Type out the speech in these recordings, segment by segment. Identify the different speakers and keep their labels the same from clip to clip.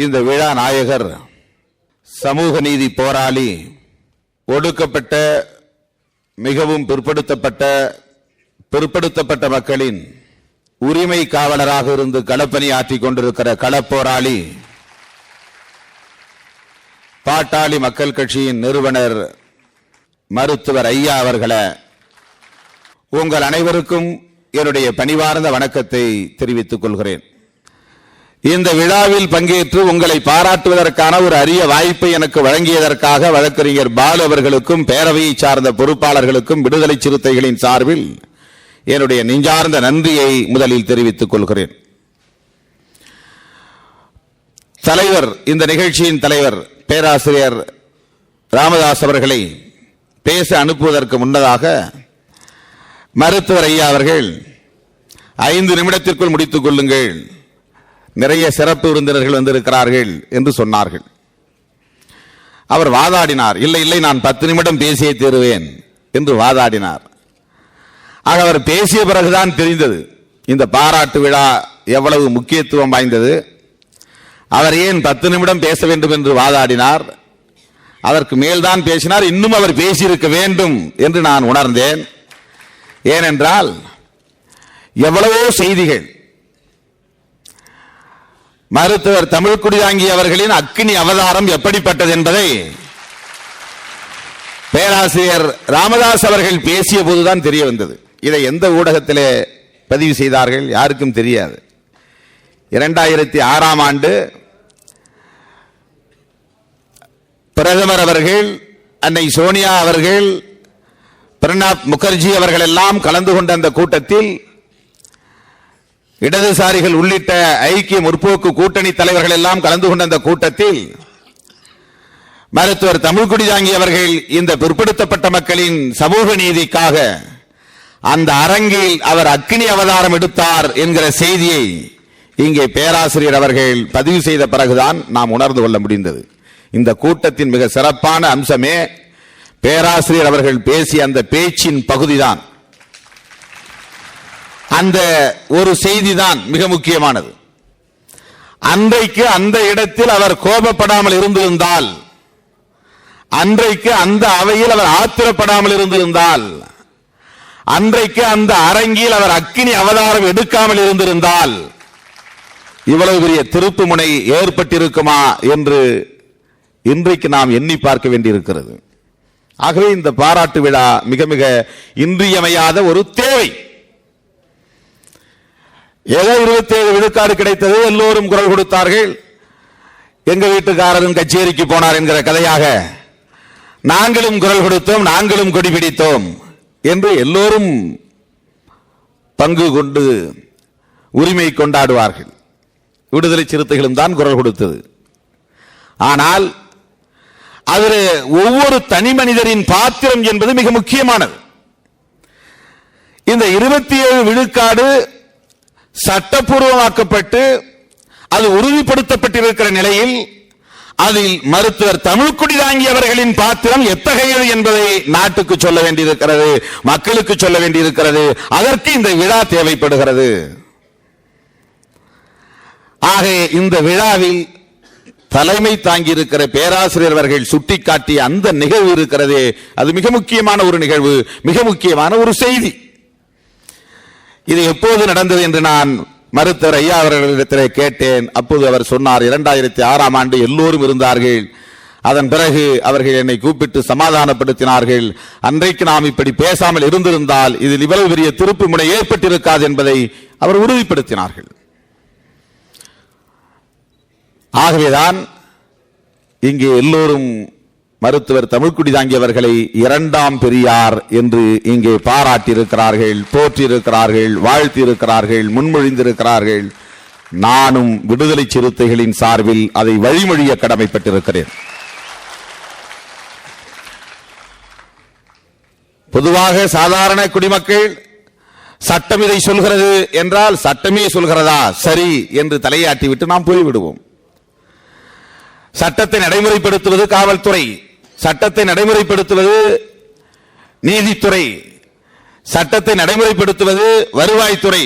Speaker 1: இந்த விழா நாயகர் சமூக நீதி போராளி, ஒடுக்கப்பட்ட மிகவும் பிற்படுத்தப்பட்ட மக்களின் உரிமை காவலராக இருந்து களப்பணியாற்றிக் கொண்டிருக்கிற களப்போராளி, பாட்டாளி மக்கள் கட்சியின் நிறுவனர் மருத்துவர் ஐயா அவர்களே, உங்கள் அனைவருக்கும் என்னுடைய பணிவார்ந்த வணக்கத்தை தெரிவித்துக் கொள்கிறேன். இந்த விழாவில் பங்கேற்று உங்களை பாராட்டுவதற்கான ஒரு அரிய வாய்ப்பை எனக்கு வழங்கியதற்காக வழக்கறிஞர் பாலு அவர்களுக்கும் பேரவையை சார்ந்த பொறுப்பாளர்களுக்கும் விடுதலை சிறுத்தைகளின் சார்பில் என்னுடைய நெஞ்சார்ந்த நன்றியை முதலில் தெரிவித்துக் கொள்கிறேன். தலைவர், இந்த நிகழ்ச்சியின் தலைவர் பேராசிரியர் ராமதாஸ் அவர்களை பேச அனுப்புவதற்கு முன்னதாக மருத்துவர் ஐயா அவர்கள் 5 நிமிடத்திற்குள் முடித்துக் கொள்ளுங்கள், நிறைய சிறப்பு விருந்தினர்கள் வந்திருக்கிறார்கள் என்று சொன்னார்கள். அவர் வாதாடினார். இல்லை, நான் 10 நிமிடம் பேசியே தீருவேன் என்று வாதாடினார். ஆக அவர் பேசிய பிறகுதான் தெரிந்தது இந்த பாராட்டு விழா எவ்வளவு முக்கியத்துவம் வாய்ந்தது. அவர் ஏன் 10 நிமிடம் பேச வேண்டும் என்று வாதாடினார், அதற்கு மேல்தான் பேசினார். இன்னும் அவர் பேசியிருக்க வேண்டும் என்று நான் உணர்ந்தேன். ஏனென்றால் எவ்வளவோ செய்திகள் மருத்துவர் தமிழ்குடிதாங்கி அவர்களின் அக்கினி அவதாரம் எப்படிப்பட்டது என்பதை பேராசிரியர் ராமதாஸ் அவர்கள் பேசிய போதுதான் தெரிய வந்தது. இதை எந்த ஊடகத்திலே பதிவு செய்தார்கள் யாருக்கும் தெரியாது. 2006ஆம் ஆண்டு பிரதமர் அவர்கள், அன்னை சோனியா அவர்கள், பிரணாப் முகர்ஜி அவர்கள் எல்லாம் கலந்து கொண்ட அந்த கூட்டத்தில் இடதுசாரிகள் உள்ளிட்ட ஐக்கிய முற்போக்கு கூட்டணி தலைவர்கள் எல்லாம் கலந்து கொண்ட அந்த கூட்டத்தில் மருத்துவர் தமிழ்குடிதாங்கி அவர்கள் இந்த பிற்படுத்தப்பட்ட மக்களின் சமூக நீதிக்காக அந்த அரங்கில் அவர் அக்கினி அவதாரம் எடுத்தார் என்கிற செய்தியை இங்கே பேராசிரியர் அவர்கள் பதிவு செய்த பிறகுதான் நாம் உணர்ந்து கொள்ள முடிந்தது. இந்த கூட்டத்தின் மிக சிறப்பான அம்சமே பேராசிரியர் அவர்கள் பேசிய அந்த பேச்சின் பகுதிதான். அந்த ஒரு செய்திதான் மிக முக்கியமானது. அன்றைக்கு அந்த இடத்தில் அவர் கோபப்படாமல் இருந்திருந்தால், அன்றைக்கு அந்த அவையில் அவர் ஆத்திரப்படாமல் இருந்திருந்தால், அன்றைக்கு அந்த அரங்கில் அவர் அக்கினி அவதாரம் எடுக்காமல் இருந்திருந்தால் இவ்வளவு பெரிய திருப்பு முனை ஏற்பட்டிருக்குமா என்று இன்றைக்கு நாம் எண்ணி பார்க்க வேண்டியிருக்கிறது. ஆகவே இந்த பாராட்டு விழா மிக மிக இன்றியமையாத ஒரு தேவை. ஏதோ 27 விழுக்காடு கிடைத்தது, எல்லோரும் குரல் கொடுத்தார்கள், எங்க வீட்டுக்காரரும் கச்சேரிக்கு போனார் என்கிற கதையாக நாங்களும் குரல் கொடுத்தோம், நாங்களும் கொடி பிடித்தோம் என்று எல்லோரும் பங்கு கொண்டு உரிமை கொண்டாடுவார்கள். விடுதலை சிறுத்தைகளும் தான் குரல் கொடுத்தது. ஆனால் அதில் ஒவ்வொரு தனி மனிதரின் பாத்திரம் என்பது மிக முக்கியமானது. இந்த 27 விழுக்காடு சட்டப்பூர்வமாக்கப்பட்டு அது உறுதிப்படுத்தப்பட்டிருக்கிற நிலையில் அதில் மருத்துவர் தமிழ்குடிதாங்கி அவர்களின் பாத்திரம் எத்தகையது என்பதை நாட்டுக்கு சொல்ல வேண்டியிருக்கிறது, மக்களுக்கு சொல்ல வேண்டியிருக்கிறது. அதற்கு இந்த விழா தேவைப்படுகிறது. ஆக இந்த விழாவில் தலைமை தாங்கி இருக்கிற பேராசிரியர் அவர்கள் சுட்டிக்காட்டிய அந்த நிகழ்வு இருக்கிறதே, அது மிக முக்கியமான ஒரு நிகழ்வு, மிக முக்கியமான ஒரு செய்தி. இது எப்போது நடந்தது என்று நான் மருத்துவர் ஐயா அவர்களிடத்தில் கேட்டேன். அப்போது அவர் சொன்னார், 2006ஆம் ஆண்டு எல்லோரும் இருந்தார்கள். அதன் பிறகு அவர்கள் என்னை கூப்பிட்டு சமாதானப்படுத்தினார்கள். அன்றைக்கு நாம் இப்படி பேசாமல் இருந்திருந்தால் இதில் இவ்வளவு பெரிய திருப்பு முனை ஏற்பட்டிருக்காது என்பதை அவர் உறுதிப்படுத்தினார்கள். ஆகவேதான் இங்கே எல்லோரும் மருத்துவர் தமிழ்குடிதாங்கி அவர்களை 2ஆம் பெரியார் என்று இங்கே பாராட்டியிருக்கிறார்கள், போற்றியிருக்கிறார்கள், வாழ்த்தியிருக்கிறார்கள், முன்மொழிந்திருக்கிறார்கள். நானும் விடுதலை சிறுத்தைகளின் சார்பில் அதை வழிமொழிய கடமைப்பட்டிருக்கிறேன். பொதுவாக சாதாரண குடிமக்கள் சட்டம் இதை சொல்கிறது என்றால் சட்டமே சொல்கிறதா சரி என்று தலையாட்டிவிட்டு நாம் போய்விடுவோம். சட்டத்தை நடைமுறைப்படுத்துவது காவல்துறை, சட்டத்தை நடைமுறைப்படுத்துவது நீதித்துறை, சட்டத்தை நடைமுறைப்படுத்துவது வருவாய்த்துறை.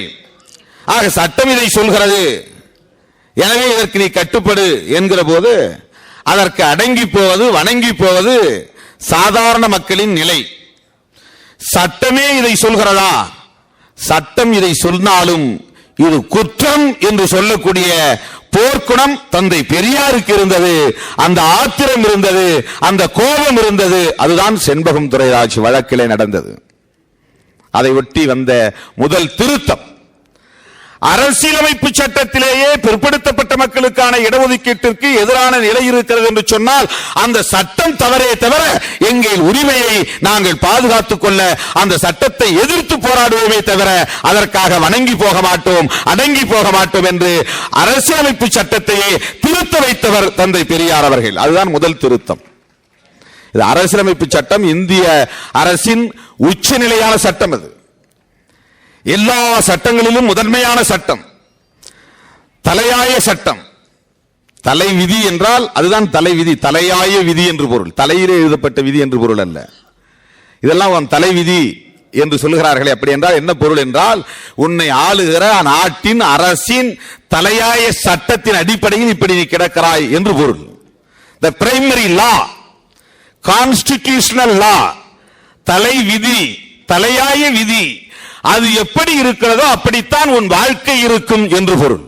Speaker 1: ஆக சட்டம் இதை சொல்கிறது எனவே இதற்கு நீ கட்டுப்படு என்கிற போது அதற்கு அடங்கி போவது, வணங்கி போவது சாதாரண மக்களின் நிலை. சட்டமே இதை சொல்கிறதா? சட்டம் இதை சொன்னாலும் இது குற்றம் என்று சொல்லக்கூடிய போர்க்குணம் தந்தை பெரியாருக்கு இருந்தது. அந்த ஆத்திரம் இருந்தது, அந்த கோபம் இருந்தது. அதுதான் செண்பகம் துரைராஜ் வழக்கிலே நடந்தது. அதை ஒட்டி வந்த முதல் திருத்தம் அரசியலமைப்பு சட்டத்திலேயே பிற்படுத்தப்பட்ட மக்களுக்கான இடஒதுக்கீட்டிற்கு எதிரான நிலை இருக்கிறது என்று சொன்னால் அந்த சட்டம் தவறே தவிர எங்கள் உரிமையை நாங்கள் பாதுகாத்துக் கொள்ள அந்த சட்டத்தை எதிர்த்து போராடுவோமே தவிர அதற்காக வணங்கி போக மாட்டோம், அடங்கி போக மாட்டோம் என்று அரசியலமைப்பு சட்டத்தையே திருத்த வைத்தவர் தந்தை பெரியார் அவர்கள். அதுதான் முதல் திருத்தம். இது அரசியலமைப்பு சட்டம் இந்திய அரசின் உச்சநிலையான சட்டம். அது எல்லா சட்டங்களிலும் முதன்மையான சட்டம், தலையாய சட்டம். தலை விதி என்றால் அதுதான் தலை விதி, தலையாய விதி என்று பொருள். தலையிலே எழுதப்பட்ட விதி என்று பொருள் அல்ல. இதெல்லாம் தலை விதி என்று சொல்லுகிறார்களே, அப்படி என்றால் என்ன பொருள் என்றால் உன்னை ஆளுகிற நாட்டின் அரசின் தலையாய சட்டத்தின் அடிப்படையில் இப்படி நீ கிடக்கிறாய் என்று பொருள். த பிரைமரி லா, கான்ஸ்டிடியூஷனல் லா, தலை விதி, தலையாய விதி, அது எப்படி இருக்கிறதோ அப்படித்தான் உன் வாழ்க்கை இருக்கும் என்று பொருள்.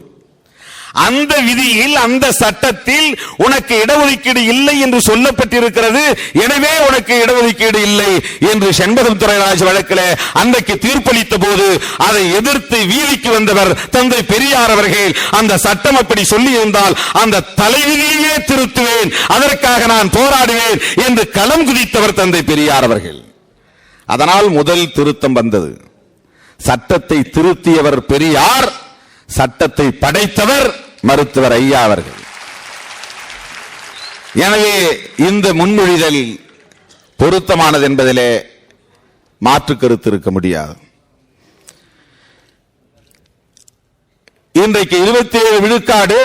Speaker 1: அந்த விதியில், அந்த சட்டத்தில் உனக்கு இடஒதுக்கீடு இல்லை என்று சொல்லப்பட்டிருக்கிறது. எனவே உனக்கு இடஒதுக்கீடு இல்லை என்று செண்பகம் துரைராஜ் வழக்கில் அன்றைக்கு தீர்ப்பளித்த போது அதை எதிர்த்து வீதிக்கு வந்தவர் தந்தை பெரியார் அவர்கள். அந்த சட்டம் அப்படி சொல்லி இருந்தால் அந்த தலைவிதியையே திருத்துவேன், அதற்காக நான் போராடுவேன் என்று களம் குதித்தவர் தந்தை பெரியார் அவர்கள். அதனால் முதல் திருத்தம் வந்தது. சட்டத்தை திருத்தியவர் பெரியார், சட்டத்தை படைத்தவர் மருத்துவர் ஐயா அவர்கள். எனவே இந்த முன்மொழிதல் பொருத்தமானது என்பதிலே மாற்று கருத்து இருக்க முடியாது. இன்றைக்கு 27 விழுக்காடு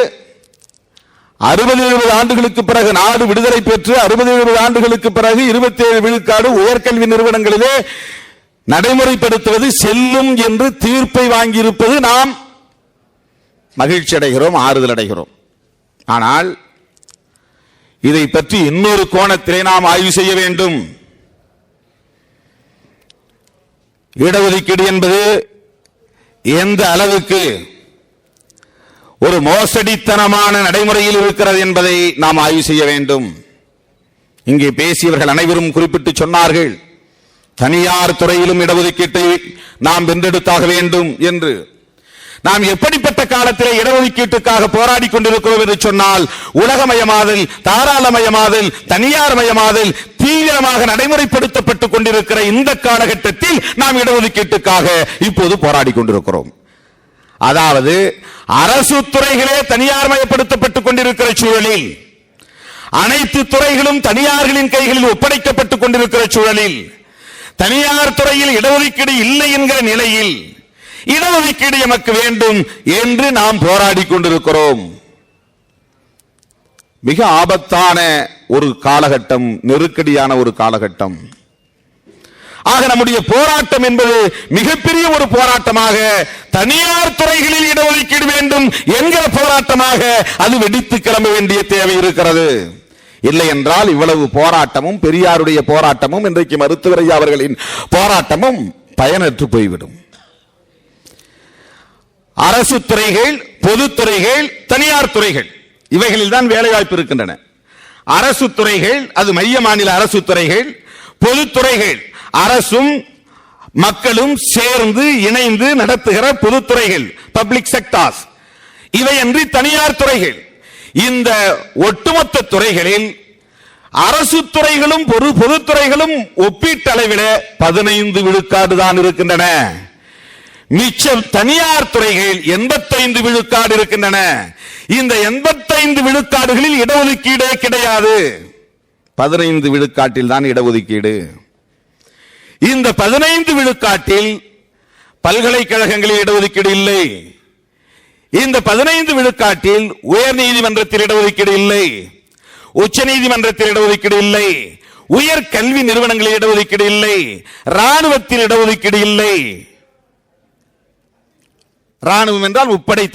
Speaker 1: 60-70 ஆண்டுகளுக்கு பிறகு நாடு விடுதலை பெற்று 60-70 ஆண்டுகளுக்கு பிறகு 27 விழுக்காடு உயர்கல்வி நிறுவனங்களிலே நடைமுறைப்படுத்துவது செல்லும் என்று தீர்ப்பை வாங்கியிருப்பது நாம் மகிழ்ச்சி அடைகிறோம், ஆறுதல் அடைகிறோம். ஆனால் இதை பற்றி இன்னொரு கோணத்திலே நாம் ஆய்வு செய்ய வேண்டும். இடஒதுக்கீடு என்பது எந்த அளவுக்கு ஒரு மோசடித்தனமான நடைமுறையில் இருக்கிறது என்பதை நாம் ஆய்வு செய்ய வேண்டும். இங்கே பேசியவர்கள் அனைவரும் குறிப்பிட்டு சொன்னார்கள், தனியார் துறையிலும் இடஒதுக்கீட்டை நாம் வென்றெடுத்தாக வேண்டும் என்று. நாம் எப்படிப்பட்ட காலத்திலே இடஒதுக்கீட்டுக்காக போராடி கொண்டிருக்கிறோம் என்று சொன்னால், உலகமயமாதல், தாராளமயமாதல், தனியார் மயமாதல் தீவிரமாக நடைமுறைப்படுத்தப்பட்டுக் கொண்டிருக்கிற இந்த காலகட்டத்தில் நாம் இடஒதுக்கீட்டுக்காக இப்போது போராடி கொண்டிருக்கிறோம். அதாவது அரசு துறைகளே தனியார் மயப்படுத்தப்பட்டுக் கொண்டிருக்கிற சூழலில், அனைத்து துறைகளும் தனியார்களின் கைகளில் ஒப்படைக்கப்பட்டுக் கொண்டிருக்கிற சூழலில், தனியார் துறையில் இடஒதுக்கீடு இல்லை என்கிற நிலையில் இடஒதுக்கீடு எமக்கு வேண்டும் என்று நாம் போராடி கொண்டிருக்கிறோம். மிக ஆபத்தான ஒரு காலகட்டம், நெருக்கடியான ஒரு காலகட்டம். ஆக நம்முடைய போராட்டம் என்பது மிகப்பெரிய ஒரு போராட்டமாக, தனியார் துறைகளில் இடஒதுக்கீடு வேண்டும் என்கிற போராட்டமாக அது வெடித்து கிளம்ப வேண்டிய தேவை இருக்கிறது. இல்லை என்றால் இவ்வளவு போராட்டமும், பெரியாருடைய போராட்டமும், இன்றைக்கு மருத்துவர் ஐயா அவர்களின் போராட்டமும் பயனற்று போய்விடும். அரசு துறைகள், பொதுத்துறைகள், தனியார் துறைகள் இவைகளில் தான் வேலைவாய்ப்பு இருக்கின்றன. அரசு துறைகள், அது மைய மாநில அரசு துறைகள், பொதுத்துறைகள் அரசும் மக்களும் சேர்ந்து இணைந்து நடத்துகிற பொதுத்துறைகள், பப்ளிக் செக்டார்ஸ். இவை அன்றி தனியார் துறைகள். இந்த ஒட்டுமொத்த துறைகளில் அரசு துறைகளும் பொதுத்துறைகளும் ஒப்பீட்டளவில் 15 விழுக்காடு தான் இருக்கின்றன. மிச்சம் தனியார் துறைகள் 85 விழுக்காடு இருக்கின்றன. இந்த 85 விழுக்காடுகளில் இடஒதுக்கீடே கிடையாது. 15 விழுக்காட்டில் தான் இடஒதுக்கீடு. இந்த 15 விழுக்காட்டில் பல்கலைக்கழகங்களில் இடஒதுக்கீடு இல்லை. இந்த 15 விழுக்காட்டில் உயர் நீதிமன்றத்தில் இடஒதுக்கீடு இல்லை, உச்ச நீதிமன்றத்தில் இடஒதுக்கீடு இல்லை, உயர் கல்வி நிறுவனங்களில் இடஒதுக்கீடு இல்லை, ராணுவத்தில் இடஒதுக்கீடு இல்லை. ராணுவம் என்றால் முப்படை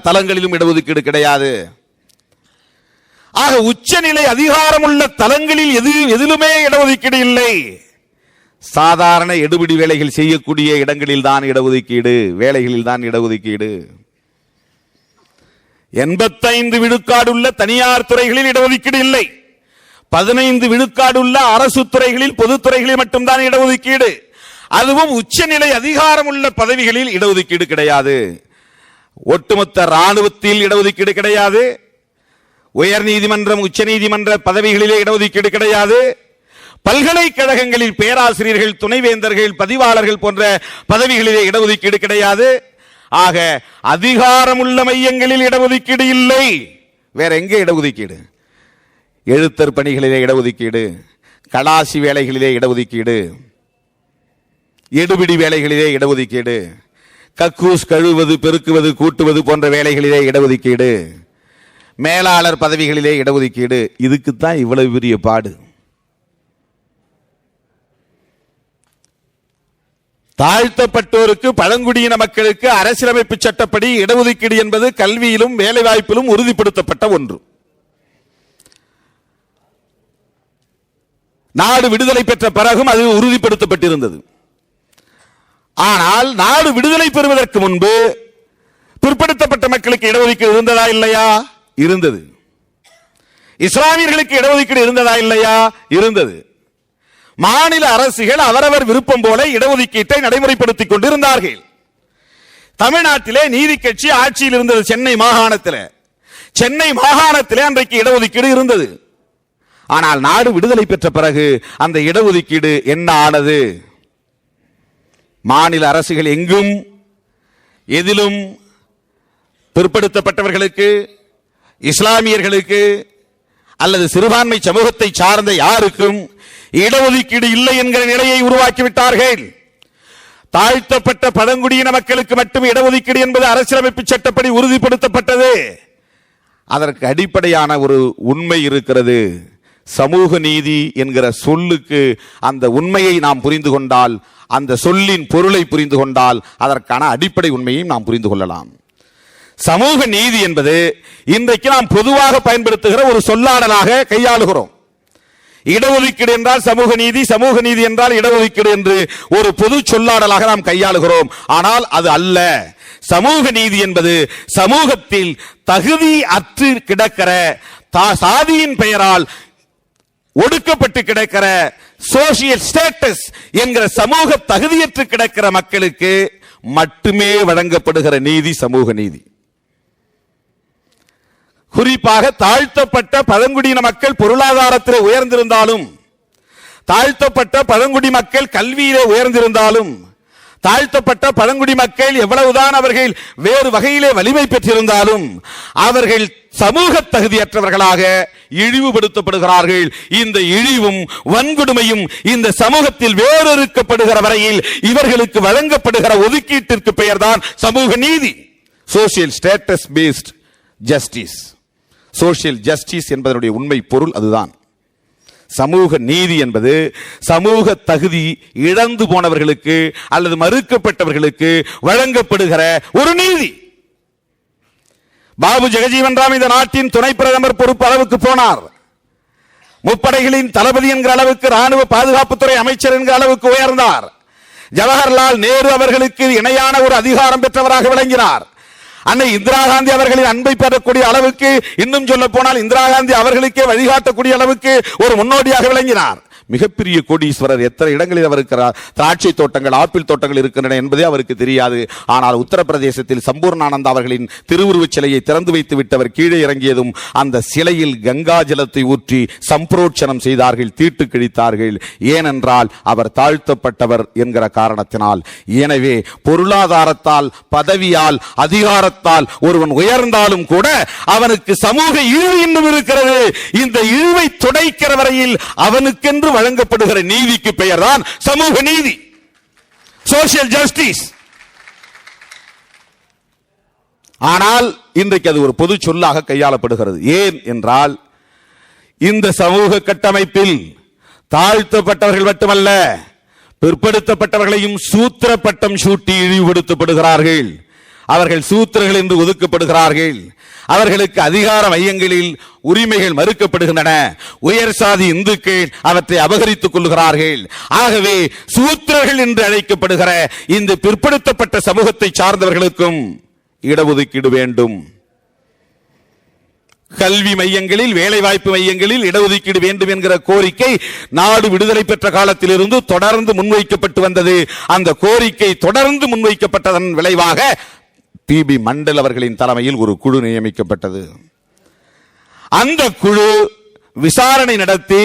Speaker 1: தளங்களிலும் இடஒதுக்கீடு கிடையாது. ஆக உச்சநிலை அதிகாரமுள்ள தளங்களில் எதிலுமே இடஒதுக்கீடு இல்லை. சாதாரண எடுபிடி வேலைகள் செய்யக்கூடிய இடங்களில் தான் இடஒதுக்கீடு, வேலைகளில் தான் இடஒதுக்கீடு. 85 விழுக்காடு உள்ள தனியார் துறைகளில் இடஒதுக்கீடு இல்லை. 15 விழுக்காடு உள்ள அரசு துறைகளில், பொதுத்துறைகளில் மட்டும்தான் இடஒதுக்கீடு. அதுவும் உச்சநிலை அதிகாரம் உள்ள பதவிகளில் இடஒதுக்கீடு கிடையாது. ஒட்டுமொத்த ராணுவத்தில் இடஒதுக்கீடு கிடையாது. உயர் நீதிமன்றம், உச்ச நீதிமன்ற பதவிகளிலே இடஒதுக்கீடு கிடையாது. பல்கலைக்கழகங்களில் பேராசிரியர்கள், துணைவேந்தர்கள், பதிவாளர்கள் போன்ற பதவிகளிலே இடஒதுக்கீடு கிடையாது. ஆக அதிகாரமுள்ள மையங்களில் இடஒதுக்கீடு இல்லை. வேற எங்கே இடஒதுக்கீடு? எழுத்தர் பணிகளிலே இடஒதுக்கீடு, கலாசி வேலைகளிலே இடஒதுக்கீடு, எடுபிடி வேலைகளிலே இடஒதுக்கீடு, கக்கூஸ் கழுவுவது, பெருக்குவது, கூட்டுவது போன்ற வேலைகளிலே இடஒதுக்கீடு, மேலாளர் பதவிகளிலே இடஒதுக்கீடு. இதுக்குத்தான் இவ்வளவு பெரிய பாடு. தாழ்த்தப்பட்டோருக்கு, பழங்குடியின மக்களுக்கு அரசியலமைப்பு சட்டப்படி இடஒதுக்கீடு என்பது கல்வியிலும் வேலைவாய்ப்பிலும் உறுதிப்படுத்தப்பட்ட ஒன்று. நாடு விடுதலை பெற்ற பிறகும் அது உறுதிப்படுத்தப்பட்டிருந்தது. ஆனால் நாடு விடுதலை பெறுவதற்கு முன்பு பிற்படுத்தப்பட்ட மக்களுக்கு இடஒதுக்கீடு இருந்ததா இல்லையா? இருந்தது. இஸ்லாமியர்களுக்கு இடஒதுக்கீடு இருந்ததா இல்லையா? இருந்தது. மாநில அரசுகள் அவரவர் விருப்பம் போல இடஒதுக்கீட்டை நடைமுறைப்படுத்திக் கொண்டிருந்தார்கள். தமிழ்நாட்டிலே நீதி கட்சி ஆட்சியில் இருந்தது. சென்னை மாகாணத்திலே அன்றைக்கு இடஒதுக்கீடு இருந்தது. ஆனால் நாடு விடுதலை பெற்ற பிறகு அந்த இடஒதுக்கீடு என்ன ஆனது? மாநில அரசுகள் எங்கும் எதிலும் பிற்படுத்தப்பட்டவர்களுக்கு, இஸ்லாமியர்களுக்கு அல்லது சிறுபான்மை சமூகத்தை சார்ந்த யாருக்கும் இடஒதுக்கீடு இல்லை என்கிற நிலையை உருவாக்கிவிட்டார்கள். தாழ்த்தப்பட்ட பழங்குடியின மக்களுக்கு மட்டும் இடஒதுக்கீடு என்பது அரசியலமைப்பு சட்டப்படி உறுதிப்படுத்தப்பட்டது. அதற்கு அடிப்படையான ஒரு உண்மை இருக்கிறது. சமூக நீதி என்கிற சொல்லுக்கு அந்த உண்மையை நாம் புரிந்து கொண்டால், அந்த சொல்லின் பொருளை புரிந்து கொண்டால் அதற்கான அடிப்படை உண்மையை நாம் புரிந்து கொள்ளலாம். சமூக நீதி என்பது இன்றைக்கு நாம் பொதுவாக பயன்படுத்துகிற ஒரு சொல்லாடலாக கையாளுகிறோம். இடஒதுக்கீடு என்றால் சமூக நீதி, சமூக நீதி என்றால் இடஒதுக்கீடு என்று ஒரு பொது சொல்லாடலாக நாம் கையாளுகிறோம். ஆனால் அது அல்ல. சமூக நீதி என்பது சமூகத்தில் தகுதி அற்று கிடக்கிற, சாதியின் பெயரால் ஒடுக்கப்பட்டு கிடக்கிற, சோசியல் ஸ்டேட்டஸ் என்கிற சமூக தகுதியற்று கிடக்கிற மக்களுக்கு மட்டுமே வழங்கப்படுகிற நீதி சமூக நீதி. குறிப்பாக தாழ்த்தப்பட்ட பழங்குடியின மக்கள் பொருளாதாரத்திலே உயர்ந்திருந்தாலும், தாழ்த்தப்பட்ட பழங்குடி மக்கள் கல்வியிலே உயர்ந்திருந்தாலும், தாழ்த்தப்பட்ட பழங்குடி மக்கள் எவ்வளவுதான் அவர்கள் வேறு வகையிலே வலிமை பெற்றிருந்தாலும் அவர்கள் சமூக தகுதியற்றவர்களாக இழிவுபடுத்தப்படுகிறார்கள். இந்த இழிவும் வன்கொடுமையும் இந்த சமூகத்தில் வேறொருக்கப்படுகிற வரையில் இவர்களுக்கு வழங்கப்படுகிற ஒதுக்கீட்டிற்கு பெயர்தான் சமூக நீதி. Social status based justice. Social justice என்பதனுடைய உண்மை பொருள் அதுதான். சமூக நீதி என்பது சமூக தகுதி இழந்து போனவர்களுக்கு அல்லது மறுக்கப்பட்டவர்களுக்கு வழங்கப்படுகிற ஒரு நீதி. பாபு ஜெகஜீவன் ராம் இந்த நாட்டின் துணை பிரதமர் பொறுப்பு அளவுக்கு போனார். முப்படைகளின் தளபதி என்கிற அளவுக்கு, ராணுவ பாதுகாப்புத்துறை அமைச்சர் என்கிற அளவுக்கு உயர்ந்தார். ஜவஹர்லால் நேரு அவர்களுக்கு இணையான ஒரு அதிகாரம் பெற்றவராக விளங்கினார். அன்னை இந்திரா காந்தி அவர்களின் அன்பை பெறக்கூடிய அளவுக்கு, இன்னும் சொல்ல போனால் இந்திரா காந்தி அவர்களுக்கே வழிகாட்டக்கூடிய அளவுக்கு ஒரு முன்னோடியாக விளங்கினார். மிகப்பெரிய கோடீஸ்வரர். எத்தனை இடங்களில் அவர் இருக்கிறார். திராட்சை தோட்டங்கள், ஆப்பிள் தோட்டங்கள் இருக்கின்றன என்பதே அவருக்கு தெரியாது. ஆனால் உத்தரப்பிரதேசத்தில் சம்பூர்ணானந்தா அவர்களின் திருவுருவச் சிலையை திறந்து வைத்து விட்டவர் கீழே இறங்கியதும் அந்த சிலையில் கங்கா ஜலத்தை ஊற்றி சம்பரோட்சணம் செய்தார்கள், தீட்டு கிழித்தார்கள். ஏனென்றால் அவர் தாழ்த்தப்பட்டவர் என்கிற காரணத்தினால். எனவே பொருளாதாரத்தால், பதவியால், அதிகாரத்தால் ஒருவன் உயர்ந்தாலும் கூட அவனுக்கு சமூக இழிவு இன்னும் இருக்கிறது. இந்த இழிவை துடைக்கிற வரையில் அவனுக்கென்று வழங்கப்படுகிற நீதிக்கு பெயர் தான் சமூக நீதி, சோசியல் ஜஸ்டிஸ். ஆனால் இன்றைக்கு அது ஒரு பொது சொல்லாக கையாளப்படுகிறது. ஏன் என்றால் இந்த சமூக கட்டமைப்பில் தாழ்த்தப்பட்டவர்கள் மட்டுமல்ல, பிற்படுத்தப்பட்டவர்களையும் சூத்திர பட்டம் சூட்டி இழிவுபடுத்தப்படுகிறார்கள். அவர்கள் சூத்திரர்கள் என்று ஒதுக்கப்படுகிறார்கள். அவர்களுக்கு அதிகார மையங்களில் உரிமைகள் மறுக்கப்படுகின்றன. உயர் சாதி இந்துக்கள் அவற்றை அபகரித்துக் கொள்கிறார்கள். ஆகவே சூத்திரர்கள் என்று அழைக்கப்படுகிற இந்த பிற்படுத்தப்பட்ட சமூகத்தை சார்ந்தவர்களுக்கும் இடஒதுக்கீடு வேண்டும். கல்வி மையங்களில், வேலைவாய்ப்பு மையங்களில் இடஒதுக்கீடு வேண்டும் என்கிற கோரிக்கை நாடு விடுதலை பெற்ற காலத்திலிருந்து தொடர்ந்து முன்வைக்கப்பட்டு வந்தது. அந்த கோரிக்கை தொடர்ந்து முன்வைக்கப்பட்டதன் விளைவாக பி.பி. மண்டல் அவர்களின் தலைமையில் ஒரு குழு நியமிக்கப்பட்டது. அந்த குழு விசாரணை நடத்தி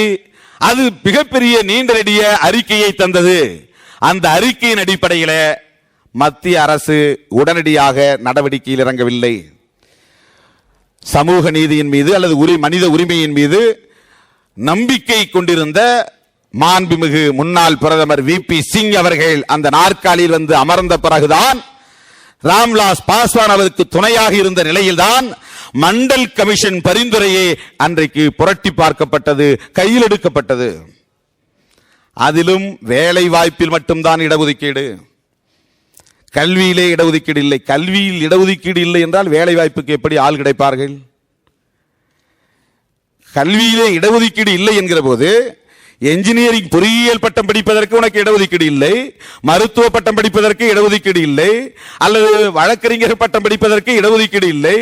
Speaker 1: அது மிகப்பெரிய நீண்ட நெடிய அறிக்கையை தந்தது. அந்த அறிக்கையின் அடிப்படையில் மத்திய அரசு உடனடியாக நடவடிக்கையில் இறங்கவில்லை. சமூக நீதியின் மீது அல்லது மனித உரிமையின் மீது நம்பிக்கை கொண்டிருந்த மாண்புமிகு முன்னாள் பிரதமர் வி.பி. சிங் அவர்கள் அந்த நாற்காலியில் வந்து அமர்ந்த பிறகுதான், ராம்விலாஸ் பாஸ்வான் அவருக்கு துணையாக இருந்த நிலையில்தான் மண்டல் கமிஷன் பரிந்துரையை அன்றைக்கு புரட்டி பார்க்கப்பட்டது, கையில் எடுக்கப்பட்டது. அதிலும் வேலை வாய்ப்பில் மட்டும்தான் இடஒதுக்கீடு, கல்வியிலே இடஒதுக்கீடு இல்லை. கல்வியில் இடஒதுக்கீடு இல்லை என்றால் வேலை வாய்ப்புக்கு எப்படி ஆள் கிடைப்பார்கள்? கல்வியிலே இடஒதுக்கீடு இல்லை என்கிற போது என்ஜினியரிங் பொறியியல் பட்டம் படிப்பதற்கு உனக்கு இடஒதுக்கீடு இல்லை, மருத்துவ பட்டம் படிப்பதற்கு இடஒதுக்கீடு இல்லை, அல்லது வழக்கறிஞர் பட்டம் படிப்பதற்கு இடஒதுக்கீடு இல்லை.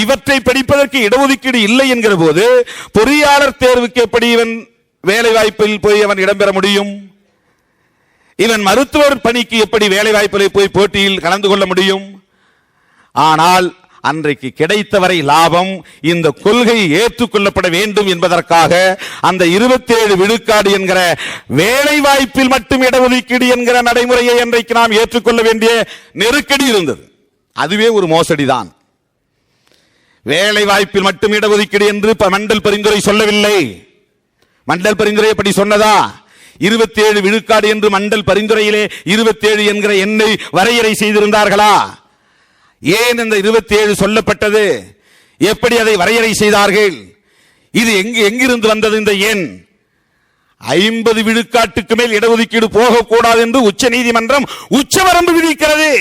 Speaker 1: இவற்றை படிப்பதற்கு இடஒதுக்கீடு இல்லை என்கிற போது பொறியாளர் தேர்வுக்கு எப்படி இவன் வேலை வாய்ப்பில் போய் அவன் இடம்பெற முடியும்? இவன் மருத்துவர் பணிக்கு எப்படி வேலை வாய்ப்பில் போய் போட்டியில் கலந்து கொள்ள முடியும்? ஆனால் அன்றைக்கு கிடைத்தவரை லாபம் இந்த கொள்கை ஏற்றுக்கொள்ளப்பட வேண்டும் என்பதற்காக அந்த 27 விழுக்காடு என்கிற வேலை வாய்ப்பில் மட்டும் இடஒதுக்கீடு என்கிற நடைமுறையை அன்றைக்கு நாம் ஏற்றுக்கொள்ள வேண்டிய நெருக்கடி இருந்தது. அதுவே ஒரு மோசடிதான். வேலை வாய்ப்பில் மட்டும் இடஒதுக்கீடு என்று மண்டல் பரிந்துரை சொல்லவில்லை. மண்டல் பரிந்துரை எப்படி சொன்னதா? 27 விழுக்காடு என்று மண்டல் பரிந்துரையிலே 27 என்கிற எண்ணை வரையறை செய்திருந்தார்களா? ஏன் இந்த 27 சொல்லப்பட்டது? எப்படி அதை வரையறை செய்தார்கள்? இது எங்கிருந்து வந்தது இந்த எண்? 50 விழுக்காட்டுக்கு மேல் இடஒதுக்கீடு போகக்கூடாது என்று உச்ச நீதிமன்றம் உச்சவரம்பு விதிக்கிறது.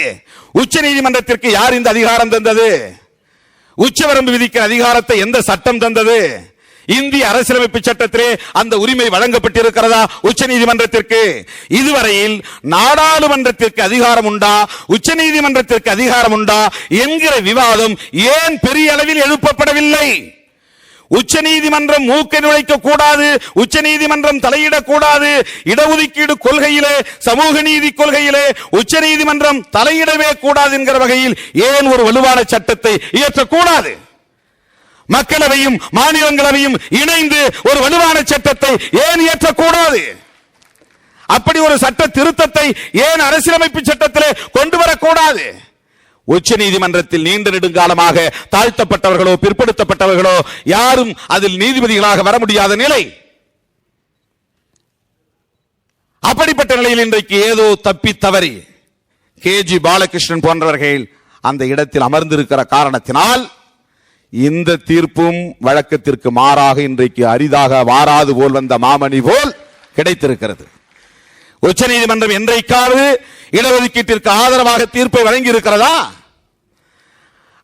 Speaker 1: உச்ச நீதிமன்றத்திற்கு யார் இந்த அதிகாரம் தந்தது? உச்சவரம்பு விதிக்கிற அதிகாரத்தை எந்த சட்டம் தந்தது? இந்திய அரசியலமைப்பு சட்டத்திலே அந்த உரிமை வழங்கப்பட்டிருக்கிறதா உச்ச நீதிமன்றத்திற்கு? இதுவரையில் நாடாளுமன்றத்திற்கு அதிகாரம் உண்டா, உச்ச நீதிமன்றத்திற்கு அதிகாரம் உண்டா என்கிற விவாதம் ஏன் பெரிய அளவில் எழுப்பப்படவில்லை? உச்ச நீதிமன்றம் மூக்கை நுழைக்க கூடாது, உச்ச நீதிமன்றம் தலையிடக்கூடாது, இடஒதுக்கீடு கொள்கையிலே, சமூக நீதி கொள்கையிலே உச்ச நீதிமன்றம் தலையிடவே கூடாது என்கிற வகையில் ஏன் ஒரு வலுவான சட்டத்தை இயற்றக்கூடாது? மக்களவையும் மாநிலங்களவையும் இணைந்து ஒரு வலுவான சட்டத்தை ஏன் இயற்றக்கூடாது? அப்படி ஒரு சட்ட திருத்தத்தை ஏன் அரசியலமைப்பு சட்டத்திலே கொண்டு வரக்கூடாது? உச்ச நீதிமன்றத்தில் நீண்ட நெடுங்காலமாக தாழ்த்தப்பட்டவர்களோ பிற்படுத்தப்பட்டவர்களோ யாரும் அதில் நீதிபதிகளாக வர முடியாத நிலை. அப்படிப்பட்ட நிலையில் இன்றைக்கு ஏதோ தப்பி தவறி கே.ஜி. பாலகிருஷ்ணன் போன்றவர்கள் அந்த இடத்தில் அமர்ந்திருக்கிற காரணத்தினால் இந்த தீர்ப்பும் வழக்கத்திற்கு மாறாக இன்றைக்கு அரிதாக வாராது போல் வந்த மாமணி போல் கிடைத்திருக்கிறது. உச்ச நீதிமன்றம் என்றைக்காவது இடஒதுக்கீட்டிற்கு ஆதரவாக தீர்ப்பை வழங்கி இருக்கிறதா?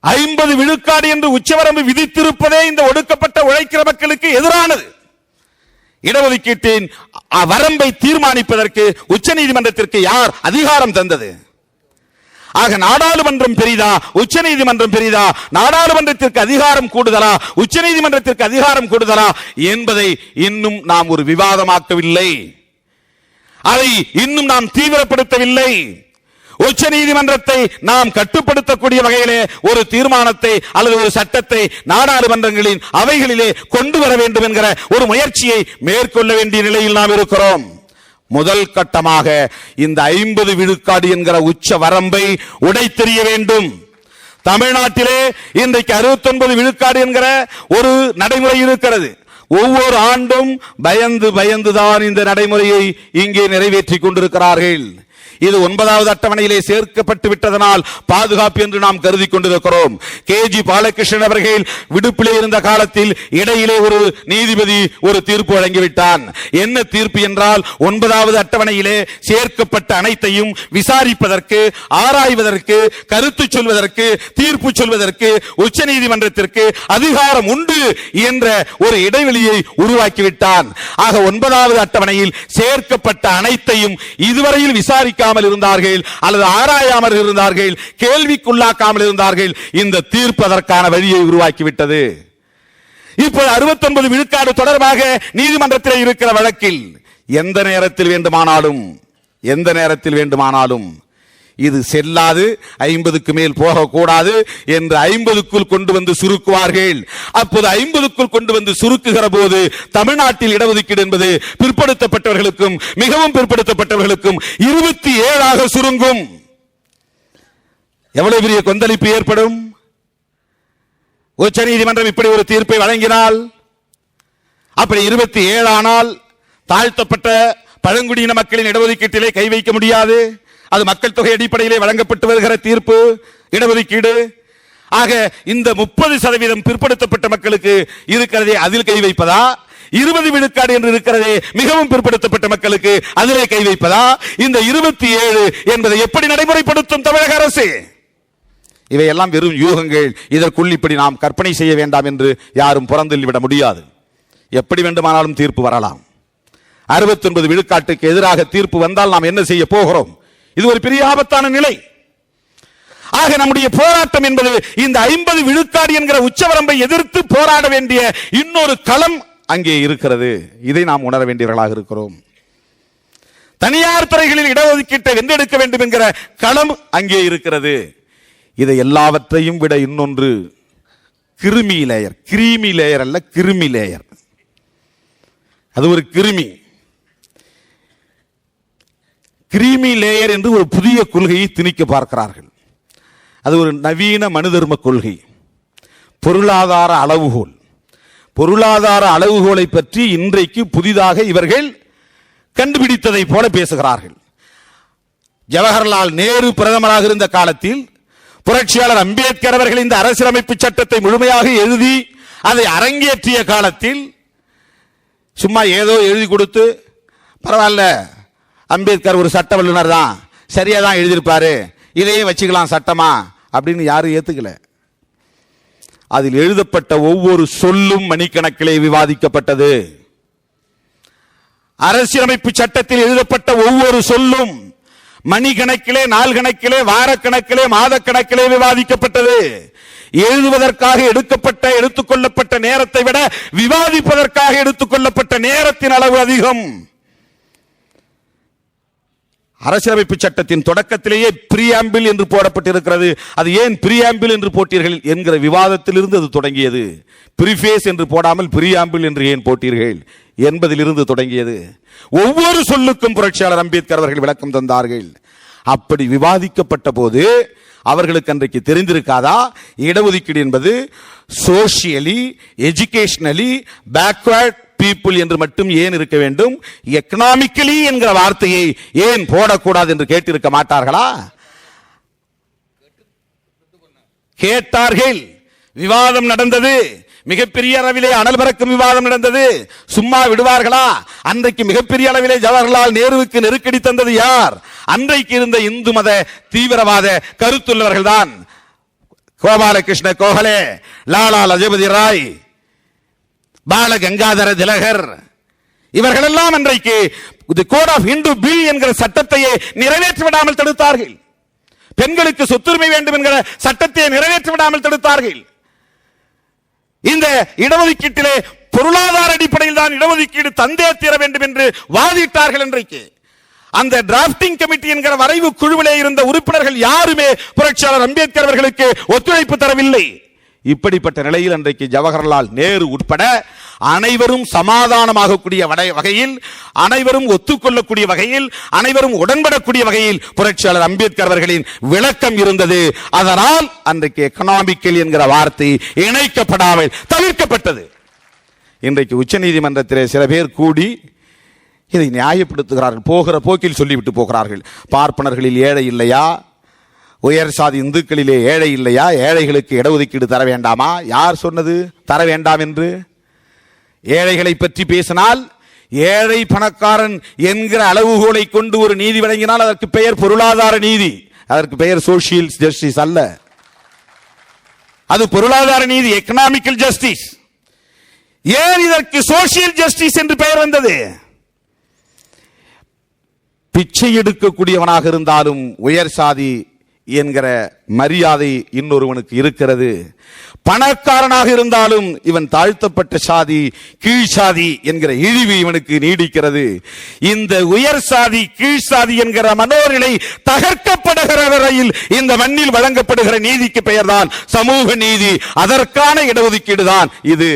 Speaker 1: 50 விழுக்காடு என்று உச்சவரம்பு விதித்திருப்பதே இந்த ஒடுக்கப்பட்ட உழைக்கிற மக்களுக்கு எதிரானது. இடஒதுக்கீட்டின் வரம்பை தீர்மானிப்பதற்கு உச்ச நீதிமன்றத்திற்கு யார் அதிகாரம் தந்தது? ஆக நாடாளுமன்றம் பெரிதா, உச்ச நீதிமன்றம் பெரிதா, நாடாளுமன்றத்திற்கு அதிகாரம் கூடுதலா, உச்ச நீதிமன்றத்திற்கு அதிகாரம் கூடுதலா என்பதை இன்னும் நாம் ஒரு விவாதமாக்கவில்லை. அதை இன்னும் நாம் தீவிரப்படுத்தவில்லை. உச்ச நீதிமன்றத்தை நாம் கட்டுப்படுத்தக்கூடிய வகையிலே ஒரு தீர்மானத்தை அல்லது ஒரு சட்டத்தை நாடாளுமன்றங்களின் அவைகளிலே கொண்டு வர வேண்டும் என்கிற ஒரு முயற்சியை மேற்கொள்ள வேண்டிய நிலையில் நாம் இருக்கிறோம். முதல் கட்டமாக இந்த 50 விழுக்காடு என்கிற உச்ச வரம்பை உடைத்தெறிய வேண்டும். தமிழ்நாட்டிலே இன்றைக்கு 69 விழுக்காடு என்கிற ஒரு நடைமுறை இருக்கிறது. ஒவ்வொரு ஆண்டும் பயந்துதான் இந்த நடைமுறையை இங்கே நிறைவேற்றிக் கொண்டிருக்கிறார்கள். இது 9வது அட்டவணையிலே சேர்க்கப்பட்டு விட்டதனால் பாதுகாப்பு என்று நாம் கருதி கொண்டிருக்கிறோம். KG பாலகிருஷ்ணன் அவர்கள் விடுப்பிலே இருந்த காலத்தில் இடையிலே ஒரு நீதிபதி ஒரு தீர்ப்பு வழங்கிவிட்டான். என்ன தீர்ப்பு என்றால் 9வது அட்டவணையிலே சேர்க்கப்பட்ட அனைத்தையும் விசாரிப்பதற்கு, ஆராய்வதற்கு, கருத்து சொல்வதற்கு, தீர்ப்பு சொல்வதற்கு உச்ச நீதிமன்றத்திற்கு அதிகாரம் உண்டு என்ற ஒரு இடைவெளியை உருவாக்கிவிட்டான். ஆக 9வது அட்டவணையில் சேர்க்கப்பட்ட அனைத்தையும் இதுவரையில் விசாரிக்காமல் இருந்தார்கள் அல்லது ஆராயாமல் இருந்தார்கள், கேள்விக்குள்ளாக்காமல் இருந்தார்கள். இந்த தீர்ப்பு அதற்கான வழியை உருவாக்கிவிட்டது. இப்போது 69 விழுக்காடு தொடர்பாக நீதிமன்றத்தில் இருக்கிற வழக்கில் எந்த நேரத்தில் வேண்டுமானாலும் இது செல்லாது, 50க்கு மேல் போகக்கூடாது என்று 50க்குள் கொண்டு வந்து சுருக்குவார்கள். அப்போது 50க்குள் கொண்டு வந்து சுருக்குகிற போது தமிழ்நாட்டில் இடஒதுக்கீடு என்பது பிற்படுத்தப்பட்டவர்களுக்கும் மிகவும் பிற்படுத்தப்பட்டவர்களுக்கும் 27 சுருங்கும். எவ்வளவு பெரிய கொந்தளிப்பு ஏற்படும்? உச்ச நீதிமன்றம் இப்படி ஒரு தீர்ப்பை வழங்கினால், அப்படி 27 ஆனால் தாழ்த்தப்பட்ட பழங்குடியின மக்களின் இடஒதுக்கீட்டிலே கை வைக்க முடியாது. அது மக்கள் தொகை அடிப்படையிலே வழங்கப்பட்டு வருகிற தீர்ப்பு இடஒதுக்கீடு. ஆக இந்த 30% பிற்படுத்தப்பட்ட மக்களுக்கு இருக்கிறதே அதில் கை வைப்பதா, 20 விழுக்காடு என்று இருக்கிறதே மிகவும் பிற்படுத்தப்பட்ட மக்களுக்கு அதிலே கை வைப்பதா, இந்த 27 என்பதை எப்படி நடைமுறைப்படுத்தும் தமிழக அரசு? இவையெல்லாம் வெறும் யூகங்கள். இதற்குள் இப்படி நாம் கற்பனை செய்ய வேண்டாம் என்று யாரும் புறந்தள்ளிவிட முடியாது. எப்படி வேண்டுமானாலும் தீர்ப்பு வரலாம். 69 விழுக்காட்டுக்கு எதிராக தீர்ப்பு வந்தால் நாம் என்ன செய்ய போகிறோம்? இது ஒரு பெரிய ஆபத்தான நிலை. ஆக நம்முடைய போராட்டம் என்பது இந்த 50 விழுக்காடு என்கிற உச்சவரம்பை எதிர்த்து போராட வேண்டிய இன்னொரு களம் அங்கே இருக்கிறது. இதை நாம் உணர வேண்டியவர்களாக இருக்கிறோம். தனியார் துறைகளில் இடஒதுக்கீட்டை வென்றெடுக்க வேண்டும் என்கிற களம் அங்கே இருக்கிறது. இதை எல்லாவற்றையும் விட இன்னொன்று கிருமி லேயர். கிருமி லேயர் அல்ல, கிருமி லேயர். அது ஒரு கிருமி. கிரீமி லேயர் என்று ஒரு புதிய கொள்கையை திணிக்க பார்க்கிறார்கள். அது ஒரு நவீன மனுதர்ம கொள்கை, பொருளாதார அளவுகோல். பொருளாதார அளவுகோலை பற்றி இன்றைக்கு புதிதாக இவர்கள் கண்டுபிடித்ததை போல பேசுகிறார்கள். ஜவஹர்லால் நேரு பிரதமராக இருந்த காலத்தில் புரட்சியாளர் அம்பேத்கர் அவர்கள் இந்த அரசியலமைப்பு சட்டத்தை முழுமையாக எழுதி அதை அரங்கேற்றிய காலத்தில் சும்மா ஏதோ எழுதி கொடுத்து, பரவாயில்ல அம்பேத்கர் ஒரு சட்ட வல்லுநர் தான், சரியா தான் எழுதியிருப்பாரு, இதையும் வச்சுக்கலாம் சட்டமா அப்படின்னு யாரும் ஏத்துக்கல. அதில் எழுதப்பட்ட ஒவ்வொரு சொல்லும் மணிக்கணக்கிலே விவாதிக்கப்பட்டது. அரசியலமைப்பு சட்டத்தில் எழுதப்பட்ட ஒவ்வொரு சொல்லும் மணிக்கணக்கிலே, நாள் கணக்கிலே, வாரக்கணக்கிலே, மாத கணக்கிலே விவாதிக்கப்பட்டது. எழுதுவதற்காக எடுத்துக்கொள்ளப்பட்ட நேரத்தை விட விவாதிப்பதற்காக எடுத்துக்கொள்ளப்பட்ட நேரத்தின் அளவு அதிகம். அரசியலமைப்பு சட்டத்தின் தொடக்கத்திலேயே பிரியாம்பிள் என்று போடப்பட்டிருக்கிறது. அது ஏன் பிரியாம்பிள் என்று போட்டீர்கள் என்கிற விவாதத்திலிருந்து அது தொடங்கியது. பிரிஃபேஸ் என்று போடாமல் பிரியாம்பிள் என்று ஏன் போட்டீர்கள் என்பதிலிருந்து தொடங்கியது. ஒவ்வொரு சொல்லுக்கும் புரட்சியாளர் அம்பேத்கர் அவர்கள் விளக்கம் தந்தார்கள். அப்படி விவாதிக்கப்பட்ட போது அவர்களுக்கு அன்றைக்கு தெரிந்திருக்காதா இடஒதுக்கீடு என்பது சோசியலி, எஜுகேஷனலி பேக்வர்ட் பீப்புள் என்று மட்டும் ஏன் இருக்க வேண்டும், எக்கனாமிக்கலி என்கிற வார்த்தையை ஏன் போடக்கூடாது என்று கேட்டிருக்க மாட்டார்களா? கேட்டார்கள். விவாதம் நடந்தது. மிகப்பெரிய அளவிலே அனல் பறக்கும் விவாதம் நடந்தது. சும்மா விடுவார்களா? அன்றைக்கு மிகப்பெரிய அளவிலே ஜவஹர்லால் நேருவுக்கு நெருக்கடி தந்தது யார்? அன்றைக்கு இருந்த இந்து மத தீவிரவாத கருத்துள்ளவர்கள் தான். கோபாலகிருஷ்ண கோகலே, லாலா லஜபதி ராய், பால கங்காதர திலகர், இவர்களெல்லாம் அன்றைக்கு கோட் ஆஃப் இந்து பில் என்கிற சட்டத்தையே நிறைவேற்றி விடாமல் தடுத்தார்கள். பெண்களுக்கு சொத்துரிமை வேண்டும் என்கிற சட்டத்தை நிறைவேற்றி விடாமல் தடுத்தார்கள். இந்த இடஒதுக்கீட்டிலே பொருளாதார அடிப்படையில் தான் இடஒதுக்கீடு தந்தே தீர வேண்டும் என்று வாதிட்டார்கள். இன்றைக்கு அந்த டிராப்டிங் கமிட்டி என்கிற வரைவு குழுவிலே இருந்த உறுப்பினர்கள் யாருமே புரட்சியாளர் அம்பேத்கர் அவர்களுக்கு ஒத்துழைப்பு தரவில்லை. இப்படிப்பட்ட நிலையில் அன்றைக்கு ஜவஹர்லால் நேரு உட்பட அனைவரும் சமாதானமாக கூடிய வகையில், அனைவரும் ஒத்துக்கொள்ளக்கூடிய வகையில், அனைவரும் உடன்படக்கூடிய வகையில் புரட்சியாளர் அம்பேத்கர் அவர்களின் விளக்கம் இருந்தது. அதனால் அன்றைக்கு எக்கனாமிக்கல் என்கிற வார்த்தை இணைக்கப்படாமல் தவிர்க்கப்பட்டது. இன்றைக்கு உச்ச நீதிமன்றத்திலே சில பேர் கூடி இதை நியாயப்படுத்துகிறார்கள். போகிற போக்கில் சொல்லிவிட்டு போகிறார்கள். பார்ப்பனர்களில் ஏழை இல்லையா? உயர் சாதி இந்துக்களிலே ஏழை இல்லையா? ஏழைகளுக்கு இடஒதுக்கீடு தர வேண்டாமா? யார் சொன்னது தர வேண்டாம் என்று? ஏழைகளை பற்றி பேசினால் ஏழை பணக்காரன் என்கிற அளவுகோலை கொண்டு ஒரு நீதி வழங்கினால் அதற்கு பெயர் பொருளாதார நீதி, அதற்கு பெயர் சோசியல் ஜஸ்டிஸ் அல்ல. அது பொருளாதார நீதி, எக்கனாமிக்கல் ஜஸ்டிஸ். ஏன் இதற்கு சோசியல் ஜஸ்டிஸ் என்று பெயர் வந்தது? பிச்சை எடுக்கக்கூடியவனாக இருந்தாலும் உயர் சாதி என்கிற மரியாதை இன்னொருவனுக்கு இருக்கிறது. பணக்காரனாக இருந்தாலும் இவன் தாழ்த்தப்பட்ட சாதி, கீழ் சாதி என்கிற இழிவு இவனுக்கு நீடிக்கிறது. இந்த உயர் சாதி கீழ் சாதி என்கிற மனோநிலை தகர்க்கப்படுகிற வரையில் இந்த மண்ணில் வழங்கப்படுகிற நீதிக்கு பெயர்தான் சமூக நீதி. அதற்கான இடஒதுக்கீடு தான் இது.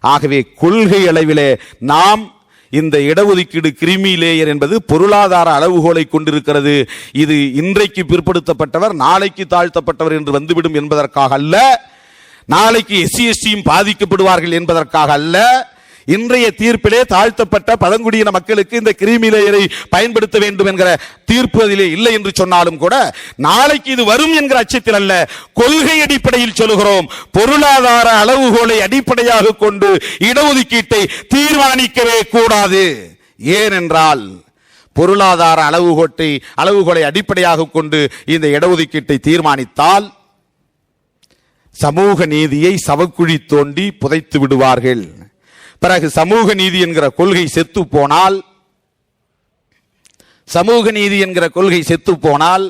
Speaker 1: ஆகவே கொள்கை அளவிலே நாம் இந்த இடஒதுக்கீடு கிரிமி லேயர் என்பது பொருளாதார அளவுகோலை கொண்டிருக்கிறது. இது இன்றைக்கு பிற்படுத்தப்பட்டவர் நாளைக்கு தாழ்த்தப்பட்டவர் என்று வந்துவிடும் என்பதற்காக அல்ல, நாளைக்கு எஸ்சி எஸ்டியும் பாதிக்கப்படுவார்கள் என்பதற்காக அல்ல. இன்றைய தீர்ப்பிலே தாழ்த்தப்பட்ட பழங்குடியின மக்களுக்கு இந்த கிரிமி லேயரை பயன்படுத்த வேண்டும் என்கிற தீர்ப்பு அதிலே இல்லை என்று சொன்னாலும் கூட நாளைக்கு இது வரும் என்கிற அச்சத்தில் அல்ல, கொள்கை அடிப்படையில் சொல்லுகிறோம். பொருளாதார அளவுகோலை அடிப்படையாக கொண்டு இடஒதுக்கீட்டை தீர்மானிக்கவே கூடாது. ஏனென்றால் பொருளாதார அளவுகோலை அடிப்படையாக கொண்டு இந்த இடஒதுக்கீட்டை தீர்மானித்தால் சமூக நீதியை சவக்குழி தோண்டி புதைத்து விடுவார்கள். பிறகு சமூக நீதி என்கிற கொள்கை செத்து போனால், சமூக நீதி என்கிற கொள்கை செத்து போனால்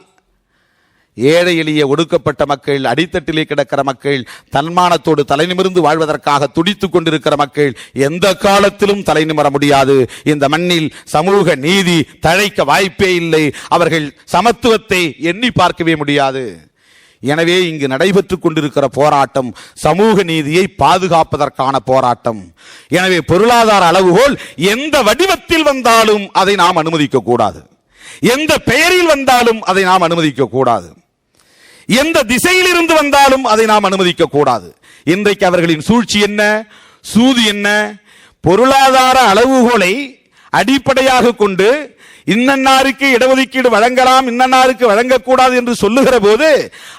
Speaker 1: ஏழை எளிய ஒடுக்கப்பட்ட மக்கள், அடித்தட்டிலே கிடக்கிற மக்கள், தன்மானத்தோடு தலைநிமிர்ந்து வாழ்வதற்காக துடித்துக் கொண்டிருக்கிற மக்கள் எந்த காலத்திலும் தலைநிமிர முடியாது. இந்த மண்ணில் சமூக நீதி தழைக்க வாய்ப்பே இல்லை. அவர்கள் சமத்துவத்தை எண்ணி பார்க்கவே முடியாது. எனவே இங்கு நடைபெற்றுக் கொண்டிருக்கிற போராட்டம் சமூக நீதியை பாதுகாப்பதற்கான போராட்டம். எனவே பொருளாதார அளவுகோல் எந்த வடிவத்தில் வந்தாலும் அதை நாம் அனுமதிக்க கூடாது, எந்த பெயரில் வந்தாலும் அதை நாம் அனுமதிக்க கூடாது, எந்த திசையில் இருந்து வந்தாலும் அதை நாம் அனுமதிக்க கூடாது. இன்றைக்கு அவர்களின் சூழ்ச்சி என்ன, சூது என்ன? பொருளாதார அளவுகோலை அடிப்படையாக கொண்டு இன்னன்னாருக்கு இடஒதுக்கீடு வழங்கலாம், இன்னன்னாருக்கு வழங்கக்கூடாது என்று சொல்லுகிற போது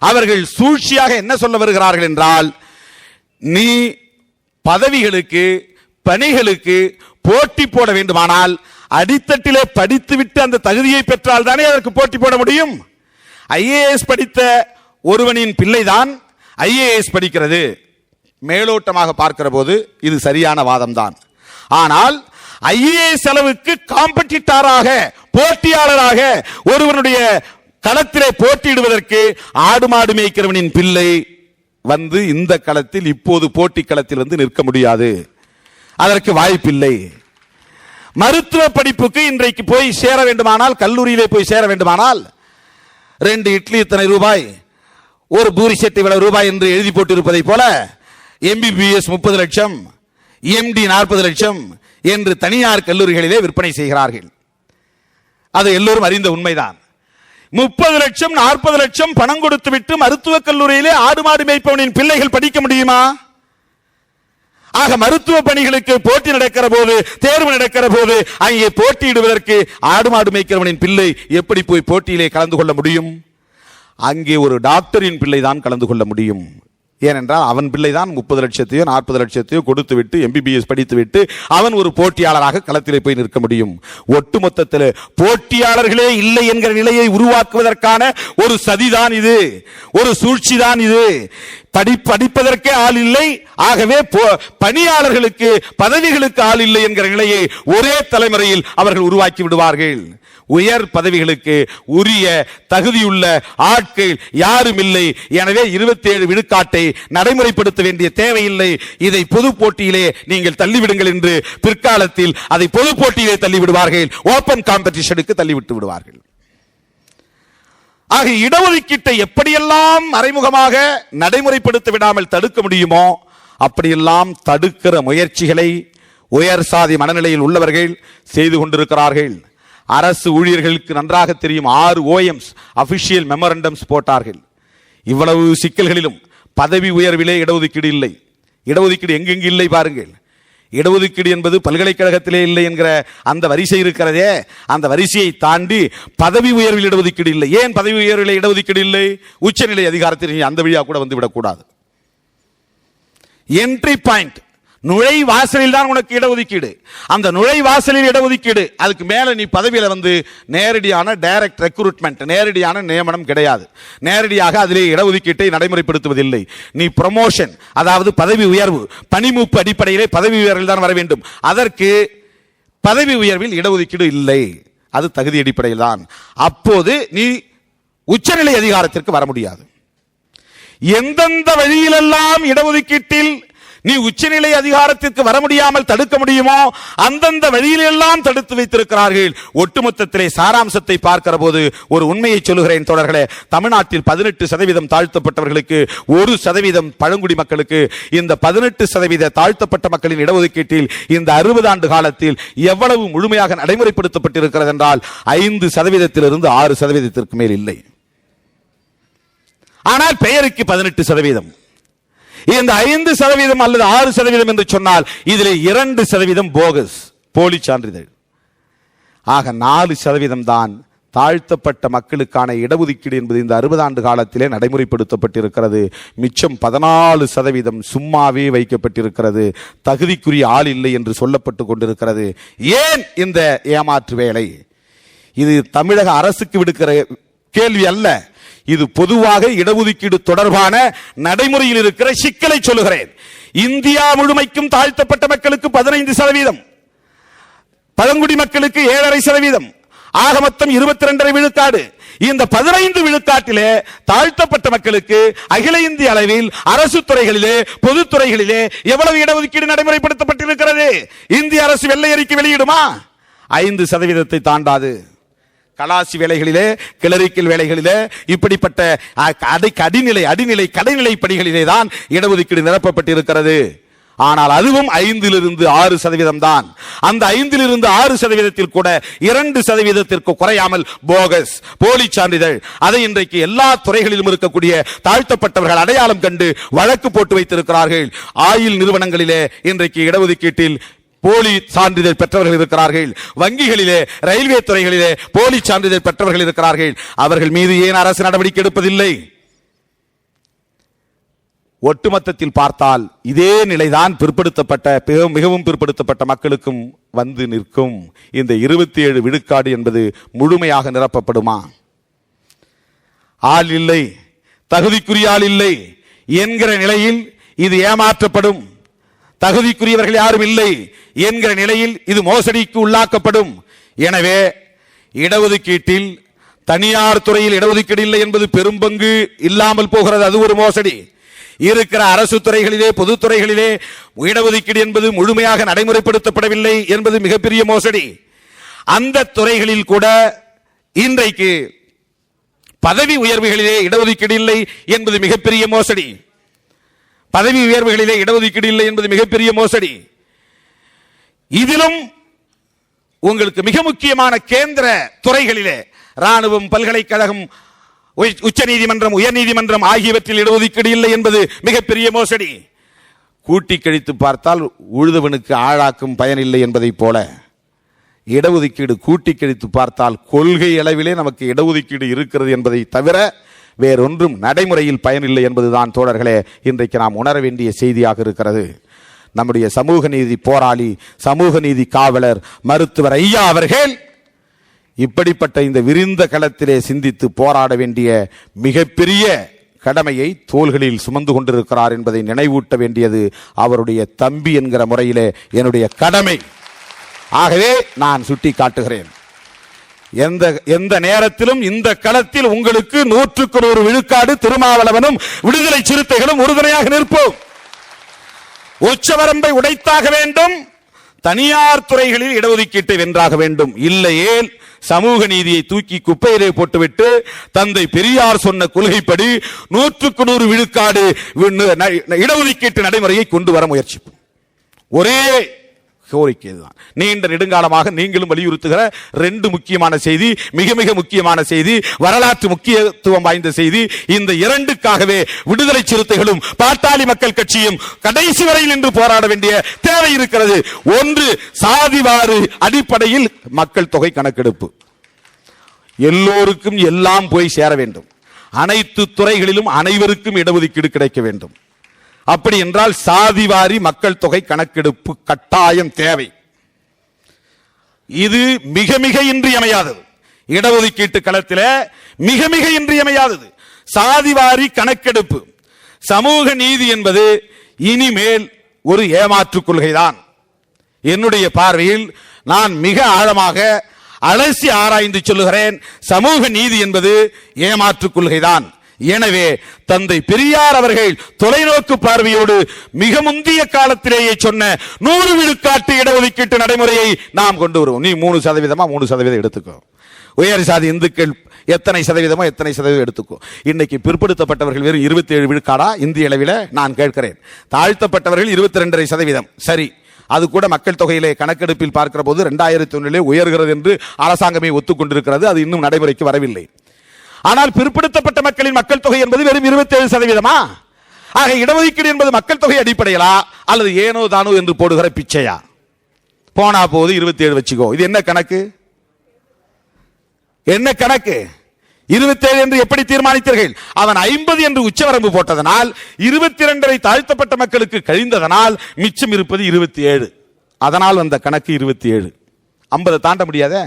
Speaker 1: அவர்கள் சூழ்ச்சியாக என்ன சொல்ல வருகிறார்கள் என்றால், நீ பதவிகளுக்கு பணிகளுக்கு போட்டி போட வேண்டுமானால் அடித்தட்டிலே படித்துவிட்டு அந்த தகுதியை பெற்றால் தானே அதற்கு போட்டி போட முடியும். ஐஏஎஸ் படித்த ஒருவனின் பிள்ளைதான் ஐஏஎஸ் படிக்கிறது. மேலோட்டமாக பார்க்கிற போது இது சரியான வாதம்தான். ஆனால் ஐஏஎஸ் அளவுக்கு காம்படிட்டராக, போட்டியாளராக ஒருவனுடைய களத்திலே போட்டியிடுவதற்கு ஆடு மாடு மேய்க்கிறவனின் பிள்ளை வந்து இந்த களத்தில் இப்போது போட்டி களத்தில் வந்து நிற்க முடியாது, அதற்கு வாய்ப்பில்லை. மருத்துவ படிப்புக்கு இன்றைக்கு போய் சேர வேண்டுமானால், கல்லூரியிலே போய் சேர வேண்டுமானால் 2 இட்லி இத்தனை ரூபாய், ஒரு பூரி செட் இவ்வளவு ரூபாய் என்று எழுதி போட்டிருப்பதை போல MBBS 30 லட்சம், MD 40 லட்சம் என்று தனியார் கல்லூரிகளிலே விற்பனை செய்கிறார்கள். அது எல்லோரும் அறிந்த உண்மைதான். 30 லட்சம் 40 லட்சம் பணம் கொடுத்து விட்டு மருத்துவக் கல்லூரியிலே ஆடு மாடு மேய்ப்பவனின் பிள்ளைகள் படிக்க முடியுமா? ஆக மருத்துவ பணிகளுக்கு போட்டி நடக்கிற போது, தேர்வு நடக்கிற போது அங்கே போட்டியிடுவதற்கு ஆடு மாடு மேய்க்கிறவனின் பிள்ளை எப்படி போய் போட்டியிலே கலந்து கொள்ள முடியும்? அங்கே ஒரு டாக்டரின் பிள்ளை தான் கலந்து கொள்ள முடியும். ஏனென்றால் அவன் பிள்ளைதான் 30 லட்சத்தையோ 40 லட்சத்தையோ கொடுத்து விட்டு MBBS படித்து விட்டு அவன் ஒரு போட்டியாளராக களத்திலே போய் நிற்க முடியும். ஒட்டுமொத்தத்தில் போட்டியாளர்களே இல்லை என்கிற நிலையை உருவாக்குவதற்கான ஒரு சதிதான் இது, ஒரு சூழ்ச்சி தான் இது. படிப்பதற்கே ஆள் இல்லை, ஆகவே பணியாளர்களுக்கு பதவிகளுக்கு ஆள் இல்லை என்கிற நிலையை ஒரே தலைமுறையில் அவர்கள் உருவாக்கி விடுவார்கள். உயர் பதவிகளுக்கு உரிய தகுதியுள்ள ஆட்கள் யாரும் இல்லை. எனவே 27 விழுக்காட்டை நடைமுறைப்படுத்த வேண்டிய தேவையில்லை, இதை பொது போட்டியிலே நீங்கள் தள்ளிவிடுங்கள் என்று பிற்காலத்தில் அதை பொது போட்டியிலே தள்ளிவிடுவார்கள், ஓபன் காம்படிஷனுக்கு தள்ளிவிட்டு விடுவார்கள். ஆக இடஒதுக்கீட்டை எப்படியெல்லாம் மறைமுகமாக நடைமுறைப்படுத்த விடாமல் தடுக்க முடியுமோ அப்படியெல்லாம் தடுக்கிற முயற்சிகளை உயர் சாதி மனநிலையில் உள்ளவர்கள் செய்து கொண்டிருக்கிறார்கள். அரசு ஊழியர்களுக்கு நன்றாக தெரியும். 6 OMs அபிஷியல் மெமரண்டம்ஸ் போட்டார்கள். இவ்வளவு சிக்கல்களிலும் பதவி உயர்விலே இடஒதுக்கீடு இல்லை. இடஒதுக்கீடு எங்கெங்கு இல்லை பாருங்கள். இடஒதுக்கீடு என்பது பல்கலைக்கழகத்திலே இல்லை என்கிற அந்த வரிசை இருக்கிறதே, அந்த வரிசையை தாண்டி பதவி உயர்வில் இடஒதுக்கீடு இல்லை. ஏன் பதவி உயர்வில் இடஒதுக்கீடு இல்லை? உச்சநிலை அதிகாரத்தில் அந்த வழியாக கூட வந்து விடக்கூடாது. என்ட்ரி பாயிண்ட், நுழைவாசலில் தான் உனக்கு இடஒதுக்கீடு. அந்த நுழைவாசலில் இடஒதுக்கீடு, அதுக்கு மேல நீ பதவியில வந்து நேரடியான டைரக்ட் ரெக்ரூட்மெண்ட், நேரடியான நியமனம் கிடையாது. நேரடியாக அதிலே இடஒதுக்கீட்டை நடைமுறைப்படுத்துவதில்லை. நீ ப்ரமோஷன், அதாவது பதவி உயர்வு, பணிமூப்பு அடிப்படையிலே பதவி உயர்வில் தான் வர வேண்டும். அதற்கு பதவி உயர்வில் இடஒதுக்கீடு இல்லை, அது தகுதி அடிப்படையில் தான். அப்போது நீ உச்சநிலை அதிகாரத்திற்கு வர முடியாது. எந்தெந்த வழியிலெல்லாம் இடஒதுக்கீட்டில் நீ உச்சநிலை அதிகாரத்திற்கு வர முடியாமல் தடுக்க முடியுமோ அந்தந்த வழியிலெல்லாம் தடுத்து வைத்திருக்கிறார்கள். ஒட்டுமொத்தத்திலே சாராம்சத்தை பார்க்கிற போது ஒரு உண்மையை சொல்லுகிறேன் தோழர்களே, தமிழ்நாட்டில் 18% தாழ்த்தப்பட்டவர்களுக்கு, 1% பழங்குடி மக்களுக்கு, இந்த 18% தாழ்த்தப்பட்ட மக்களின் இடஒதுக்கீட்டில் இந்த 60 ஆண்டு காலத்தில் எவ்வளவு முழுமையாக நடைமுறைப்படுத்தப்பட்டிருக்கிறது என்றால் 5%-இருந்து 6% மேல் இல்லை. ஆனால் பெயருக்கு 18%. இந்த 5% அல்லது 6% என்று சொன்னால் இதிலே 2% போகஸ், போலி சான்றிதழ். ஆக 4% தான் தாழ்த்தப்பட்ட மக்களுக்கான இடஒதுக்கீடு என்பது இந்த 60 ஆண்டு காலத்திலே நடைமுறைப்படுத்தப்பட்டிருக்கிறது. மிச்சம் 14% சும்மாவே வைக்கப்பட்டிருக்கிறது. தகுதிக்குரிய ஆள் இல்லை என்று சொல்லப்பட்டு கொண்டிருக்கிறது. ஏன் இந்த ஏமாற்று வேலை? இது தமிழக அரசுக்கு விடுக்கிற கேள்வி அல்ல, இது பொதுவாக இடஒதுக்கீடு தொடர்பான நடைமுறையில் இருக்கிற சிக்கலை சொல்லுகிறேன். இந்தியா முழுமைக்கும் தாழ்த்தப்பட்ட மக்களுக்கு 15%, பழங்குடி மக்களுக்கு 7.5%, ஆக மொத்தம் 22.5 விழுக்காடு. இந்த 15 விழுக்காட்டிலே தாழ்த்தப்பட்ட மக்களுக்கு அகில இந்திய அளவில் அரசு துறைகளிலே, பொதுத்துறைகளிலே எவ்வளவு இடஒதுக்கீடு நடைமுறைப்படுத்தப்பட்டிருக்கிறது? இந்திய அரசு வெள்ளை அறிக்கை வெளியிடுமா? 5% தாண்டாது. கலாசி வேலைகளிலே, கிளரிக்கல் வேலைகளிலே, இப்படிப்பட்ட அடிநிலை கடைநிலை பணிகளிலே தான் இடஒதுக்கீடு நிரப்பப்பட்டிருக்கிறது. ஆனால் அதுவும் 5-6% தான். அந்த 5-6% கூட 2% குறையாமல் போகஸ், போலி சான்றிதழ், அதை இன்றைக்கு எல்லா துறைகளிலும் இருக்கக்கூடிய தாழ்த்தப்பட்டவர்கள் அடையாளம் கண்டு வழக்கு போட்டு வைத்திருக்கிறார்கள். ஆயில் நிறுவனங்களிலே இன்றைக்கு இடஒதுக்கீட்டில் போலி சான்றிதழ் பெற்றவர்கள் இருக்கிறார்கள். வங்கிகளிலே, ரயில்வே துறைகளிலே போலி சான்றிதழ் பெற்றவர்கள் இருக்கிறார்கள். அவர்கள் மீது ஏன் அரசு நடவடிக்கை எடுப்பதில்லை? ஒட்டுமொத்தத்தில் பார்த்தால் இதே நிலைதான் பிற்படுத்தப்பட்ட, மிகவும் பிற்படுத்தப்பட்ட மக்களுக்கும் வந்து நிற்கும். இந்த 27 விழுக்காடு என்பது முழுமையாக நிரப்பப்படுமா? ஆள் இல்லை, தகுதிக்குரிய ஆள் இல்லை என்கிற நிலையில் இது ஏமாற்றப்படும். தகுதிக்குரியவர்கள் யாரும் இல்லை என்கிற நிலையில் இது மோசடிக்கு உள்ளாக்கப்படும். எனவே இடஒதுக்கீட்டில் தனியார் துறையில் இடஒதுக்கீடு இல்லை என்பது பெரும்பங்கு இல்லாமல் போகிறது. அது ஒரு மோசடி. இருக்கிற அரசு துறைகளிலே, பொதுத்துறைகளிலே இடஒதுக்கீடு என்பது முழுமையாக நடைமுறைப்படுத்தப்படவில்லை என்பது மிகப்பெரிய மோசடி. அந்த துறைகளில் கூட இன்றைக்கு பதவி உயர்வுகளிலே இடஒதுக்கீடு இல்லை என்பது மிகப்பெரிய மோசடி. பதவி உயர்வுகளிலே இடஒதுக்கீடு இல்லை என்பது மிகப்பெரிய மோசடி. இதிலும் உங்களுக்கு மிக முக்கியமான கேந்திர துறைகளிலே, ராணுவம், பல்கலைக்கழகம், உச்ச நீதிமன்றம், உயர் நீதிமன்றம் ஆகியவற்றில் இடஒதுக்கீடு இல்லை என்பது மிகப்பெரிய மோசடி. கூட்டி கழித்து பார்த்தால் உழுதவனுக்கு ஆழாக்கும் பயனில்லை என்பதை போல இடஒதுக்கீடு கூட்டி கழித்து பார்த்தால் கொள்கை அளவிலே நமக்கு இடஒதுக்கீடு இருக்கிறது என்பதை தவிர வேறொன்றும் நடைமுறையில் பயனில்லை என்பதுதான் தோழர்களே இன்றைக்கு நாம் உணர வேண்டிய செய்தியாக இருக்கிறது. நம்முடைய சமூக நீதி போராளி, சமூக நீதி காவலர் மருத்துவர் ஐயா அவர்கள் இப்படிப்பட்ட இந்த விரிந்த களத்திலே சிந்தித்து போராட வேண்டிய மிகப்பெரிய கடமையை தோள்களில் சுமந்து கொண்டிருக்கிறார் என்பதை நினைவூட்ட வேண்டியது அவருடைய தம்பி என்கிற முறையிலே என்னுடைய கடமை. ஆகவே நான் சுட்டி காட்டுகிறேன், எந்த நேரத்திலும் இந்த களத்தில் உங்களுக்கு 100% விழுக்காடு திருமாவளவனும் விடுதலை சிறுத்தைகளும் உறுதுணையாக நிற்போம். உச்சவரம்பை உடைத்தாக வேண்டும், தனியார் துறைகளில் இடஒதுக்கீட்டை வென்றாக வேண்டும். இல்லையே சமூக நீதியை தூக்கி குப்பையிலே போட்டுவிட்டு தந்தை பெரியார் சொன்ன கொள்கைப்படி 100% விழுக்காடு இடஒதுக்கீட்டு நடைமுறையை கொண்டு வர முயற்சிப்போம். ஒரே
Speaker 2: கோரிக்கை இதுதான். நீண்ட நெடுங்காலமாக நீங்களும் வலியுறுத்துகிற ரெண்டு முக்கியமான செய்தி, மிக மிக முக்கியமான செய்தி, வரலாற்று முக்கியத்துவம் வாய்ந்த செய்தி. இந்த இரண்டுக்காகவே விடுதலை சிறுத்தைகளும் பாட்டாளி மக்கள் கட்சியும் கடைசி வரையில் நின்று போராட வேண்டிய தேவை இருக்கிறது. ஒன்று, சாதிவாரி அடிப்படையில் மக்கள் தொகை கணக்கெடுப்பு. எல்லோருக்கும் எல்லாம் போய் சேர வேண்டும். அனைத்து துறைகளிலும் அனைவருக்கும் இடஒதுக்கீடு கிடைக்க வேண்டும். அப்படி என்றால் சாதிவாரி மக்கள் தொகை கணக்கெடுப்பு கட்டாயம் தேவை. இது மிக மிக இன்றியமையாதது. இடஒதுக்கீட்டு களத்தில் மிக மிக இன்றியமையாதது சாதிவாரி கணக்கெடுப்பு. சமூக நீதி என்பது இனிமேல் ஒரு ஏமாற்று கொள்கைதான். என்னுடைய பார்வையில் நான் மிக ஆழமாக அலசி ஆராய்ந்து சொல்லுகிறேன், சமூக நீதி என்பது ஏமாற்று கொள்கைதான். எனவே தந்தை பெரியார் அவர்கள் தொலைநோக்கு பார்வையோடு மிக முந்தைய காலத்திலேயே சொன்ன 100 விழுக்காட்டு இடஒதுக்கீட்டு நடைமுறையை நாம் கொண்டு வருவோம். நீ 3% 3% எடுத்துக்கோ. உயர் சாதி இந்துக்கள் எத்தனை சதவீதமோ எத்தனை சதவீதம் எடுத்துக்கோ. இன்னைக்கு பிற்படுத்தப்பட்டவர்கள் வெறும் 27 விழுக்காடா இந்திய அளவில்? நான் கேட்கிறேன். தாழ்த்தப்பட்டவர்கள் 22.5%. சரி, அது கூட மக்கள் தொகையிலே கணக்கெடுப்பில் பார்க்கிற போது 2001 உயர்கிறது என்று அரசாங்கமே ஒத்துக்கொண்டிருக்கிறது. அது இன்னும் நடைமுறைக்கு வரவில்லை. ஆனால் பிற்படுத்தப்பட்ட மக்களின் மக்கள் தொகை என்பது வெறும் 27%. ஆக இடஒதுக்கீடு என்பது மக்கள் தொகை அடிப்படையிலா அல்லது ஏனோ தானோ என்று போடுகிற பிச்சையா? போனா போது 27 வச்சுக்கோ. இது என்ன கணக்கு? என்ன கணக்கு? 27 என்று எப்படி தீர்மானித்தீர்கள்? அவன் 50 என்று உச்சவரம்பு போட்டதனால் 22 தாழ்த்தப்பட்ட மக்களுக்கு கழிந்ததனால் மிச்சம் இருப்பது 27. அதனால் வந்த கணக்கு 27. 50 தாண்ட முடியாத.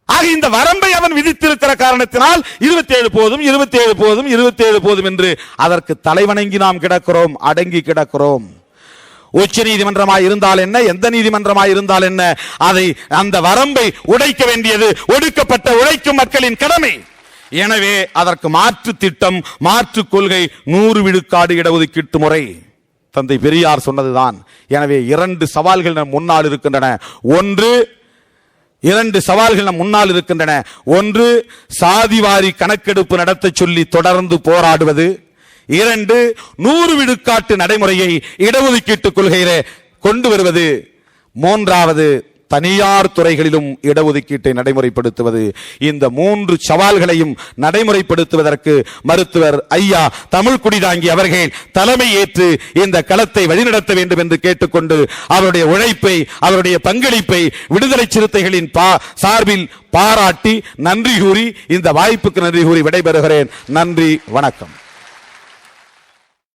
Speaker 2: ஆக இந்த வரம்பை அவன் விதித்திருக்கிற காரணத்தினால் 27 போதும் 27 போதும் 27 போதும் என்று அதற்கு தலைவணங்கி நாம் கிடக்கிறோம், அடங்கி கிடக்கிறோம். உச்ச நீதிமன்றமாய் இருந்தால் என்ன, எந்த நீதிமன்றமாய் இருந்தால் என்ன, அதை அந்த வரம்பை உடைக்க வேண்டியது ஒடுக்கப்பட்ட உழைக்கும் மக்களின் கடமை. எனவே அதற்கு மாற்று திட்டம், மாற்று கொள்கை 100 விழுக்காடு இடஒதுக்கீட்டு முறை. தந்தை பெரியார் சொன்னதுதான். எனவே 2 சவால்கள் நம் முன்னால் இருக்கின்றன. ஒன்று, சாதிவாரி கணக்கெடுப்பு நடத்த சொல்லி தொடர்ந்து போராடுவது. 2, 100 விழுக்காட்டு நடைமுறையை இடஒதுக்கீட்டு கொள்கையிலே கொண்டு வருவது. 3வது, தனியார் துறைகளிலும் இடஒதுக்கீட்டை நடைமுறைப்படுத்துவது. இந்த 3 சவால்களையும் நடைமுறைப்படுத்துவதற்கு மருத்துவர் ஐயா தமிழ்குடிதாங்கி அவர்கள் தலைமை ஏற்று இந்த களத்தை வழிநடத்த வேண்டும் என்று கேட்டுக்கொண்டு அவருடைய உழைப்பை, அவருடைய பங்களிப்பை விடுதலை சிறுத்தைகளின் சார்பில் பாராட்டி நன்றி கூறி, இந்த வாய்ப்புக்கு நன்றி கூறி விடைபெறுகிறேன். நன்றி, வணக்கம்.